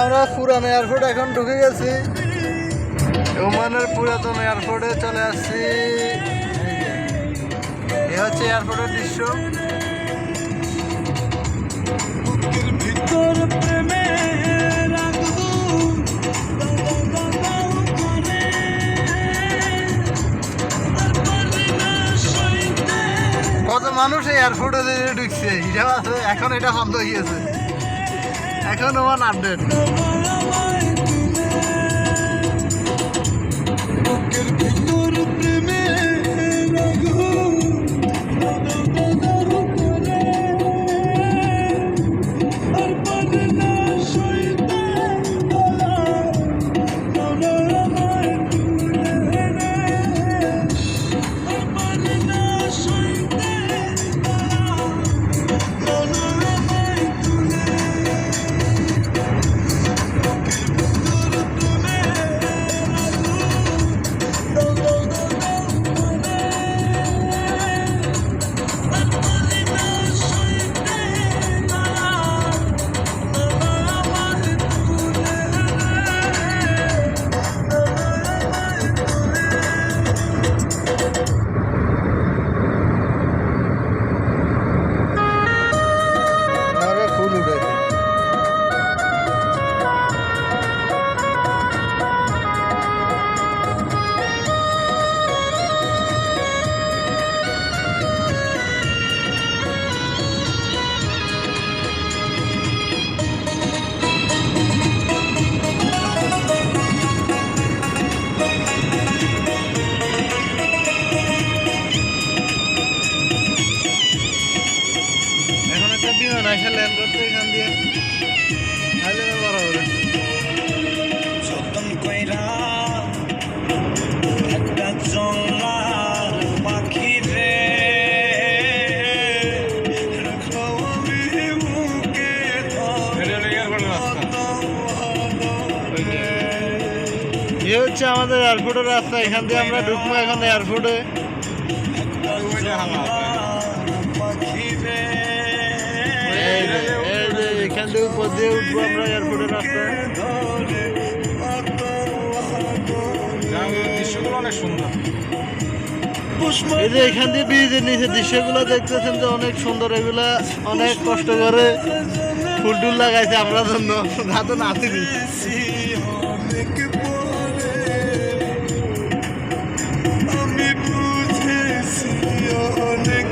আমরা পুরানো এয়ারপোর্ট এখন ঢুকে গেছি, ওমানের পুরাতন এয়ারপোর্টে চলে আসছি। এ হচ্ছে এয়ারপোর্টের দৃশ্য। কত মানুষ এই এয়ারপোর্টে ঢুকছে, এখন এটা বন্ধ হয়ে গেছে। এখন ওমান আপডেট। এ হচ্ছে আমাদের এয়ারপোর্টের রাস্তা, এখান দিয়ে আমরা ঢুকবো এখন এয়ারপোর্টে। এখান থেকে উপর দিয়ে উঠবো আমরা এয়ারপোর্টের রাস্তায়। দৃশ্যগুলো অনেক সুন্দর। এই যে এখান দিয়ে ব্রিজের নিচে দৃশ্যগুলো দেখতেছেন যে অনেক সুন্দর। এগুলা অনেক কষ্ট করে ফুল টুল লাগাইছে আমরা জন্য, না তো নাচিনি। আমি বুঝেছি অনেক